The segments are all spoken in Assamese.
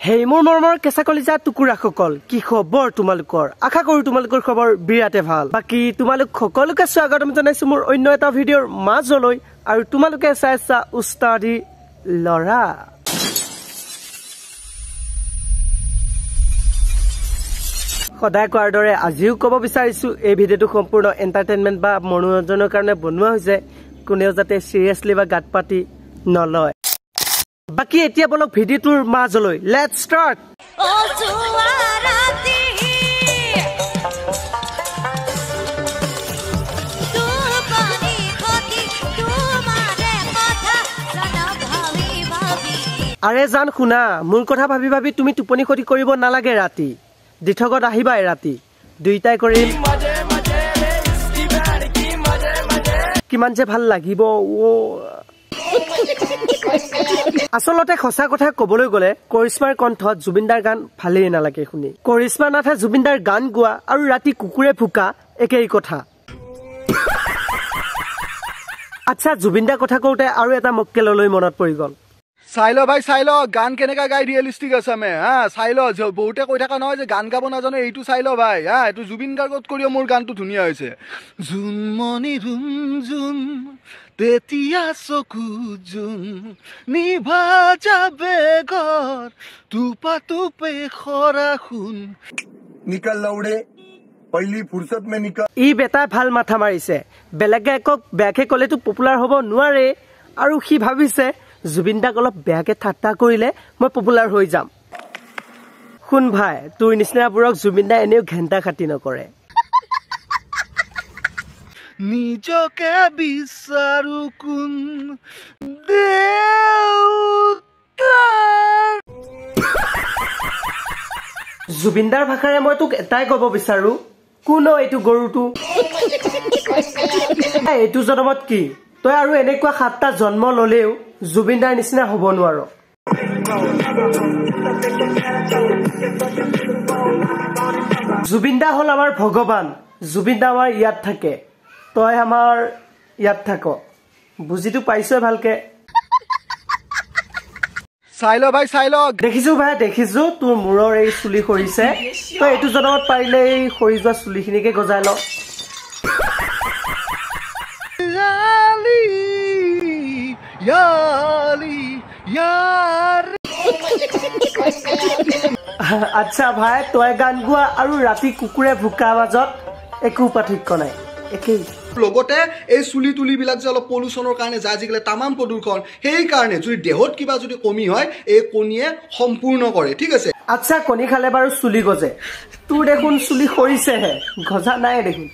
হেই মোৰ মৰমৰ কেঁচা কলিজা টুকুৰাসকল কি খবৰ তোমালোকৰ আশা কৰো তোমালোকৰ খবৰ বিৰাটে ভাল বাকি তোমালোক সকলোকে স্বাগতম জনাইছো মোৰ অন্য এটা ভিডিঅ'ৰ মাজলৈ আৰু তোমালোকে চাইছা উস্তাদি লৰা সদায় কোৱাৰ দৰে আজিও ক'ব বিচাৰিছো এই ভিডিঅ'টো সম্পূৰ্ণ এন্টাৰটেইনমেন্ট বা মনোৰঞ্জনৰ কাৰণে বনোৱা হৈছে কোনেও যাতে সিৰিয়াসলি বা গাত পাতি নলয় বাকি এতিয়া বলক ভিডিঅ'টোৰ মাজলৈ লেটস ষ্টাৰ্ট ও জুৱাৰাতি তু পানি খতি তোমাৰে কথা জানা ভাবি ভাবি আৰে জান শুনা মোৰ কথা ভাবি ভাবি তুমি টোপনি খতি কৰিব নালাগে ৰাতি দিঠগত আহিবা ৰাতি দুইটাই কৰিম কিমান যে ভাল লাগিব ও আসলতে খসা কথা কবলৈ গলে কৰিশ্মাৰ কণ্ঠত জুবিনদাৰ গান ভালেই নালাগে শুনি কৰিশ্মা নাথে জুবিনদাৰ গান গোৱা আৰু ৰাতি কুকুৰে ফুকা একেই কথা আচ্ছা জুবিনদাৰ কথা কওঁতে আৰু এটা মক্কেললৈ মনত পৰি গল চাইলো ভাই চাইলো গান কেনেকা গাই ৰিয়েলিষ্টিক আছে মে হা চাইলো বহুতে কৈ থকা নহয় যে গান গাব নাজানো এইটো চাইলো ভাই হা এইটো জুবিন গাৰ্গত কৰিও মোৰ গানটো ধুনীয়া হৈছে জুনমনি ৰুমজুন তেতিয়া চকু জুন নিভা যাবে ঘৰ তুপা তুপে খৰা খুন নিকল লৌড়ে পহলি ফুৰসত মে নিকল ই বেটা ভাল মাথা মাৰিছে বেলেগে একক বেয়াকে কলেতো পপুলাৰ হ'ব নোৱাৰে আৰু সি ভাবিছে জুবিনদাক অলপ বেয়াকে ঠাট্টা কৰিলে মই পপুলাৰ হৈ যাম শুন ভাই তোৰ নিচিনাবোৰক জুবিনদা এনেও ঘেন্টা খাতি নকৰে নিজকে বিচাৰো কোন জুবিনদাৰ ভাষাৰে মই তোক এটাই ক'ব বিচাৰো কোন এইটো গৰুটো এইটো জনমত কি তই আৰু এনেকুৱা 7টা জন্ম ললেও জুবিনদাৰ নিচিনা হ'ব নোৱাৰো জুবিনদা হল আমাৰ ভগৱান জুবিনদা আমাৰ ইয়াত থাকে তই আমাৰ ইয়াত থাক বুজিটো পাইছই ভালকে চাইলো ভাই চাইলো দেখিছো ভাই দেখিছো তোৰ মূৰৰ এই চুলি খৰিছে তই এইটো জনমত পাৰিলে এই খৰি যোৱা চুলিখিনিকে গজাই ল আচ্ছা ভাই তই গান গোৱা আৰু ৰাতি কুকুৰে ভুকা মাজত একো পাৰ্থক্য নাই একেই লগতে এই চুলি তুলি বিলাক যে অলপ পলিউশ্যনৰ কাৰণে যায় আজিকালি তামাম প্ৰদূষণ সেই কাৰণে যদি দেহত কিবা যদি কমি হয় এই কণীয়ে সম্পূৰ্ণ কৰে ঠিক আছে আচ্ছা কণী খালে বাৰু চুলি গজে তোৰ দেখোন চুলি খৰিছেহে গজা নাই দেখোন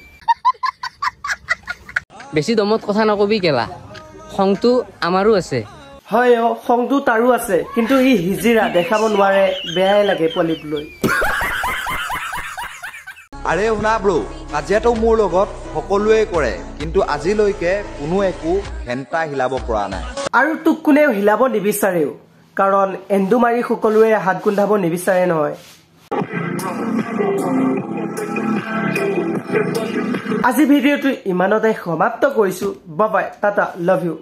বেছি দমত কথা নকবি কেলা খংটো আমাৰো আছে হয় খংটো তাৰো আছে কিন্তু ই হিজিৰা দেখাব নোৱাৰে বেয়াই লাগে পলিপলৈ আৰে শুনা ব্ৰো কাজিয়াটো মোৰ লগত সকলোৱে কৰে কিন্তু আজিলৈকে কোনো একো ঘেন্টা হিলাব পৰা নাই আৰু তোক কোনেও হিলাব নিবিচাৰেও কাৰণ এন্দুমাৰি সকলোৱে হাত গুন্ধাব নিবিচাৰে নহয় আজি ভিডিঅ'টো ইমানতে সমাপ্ত কৰিছো bye bye Tata love you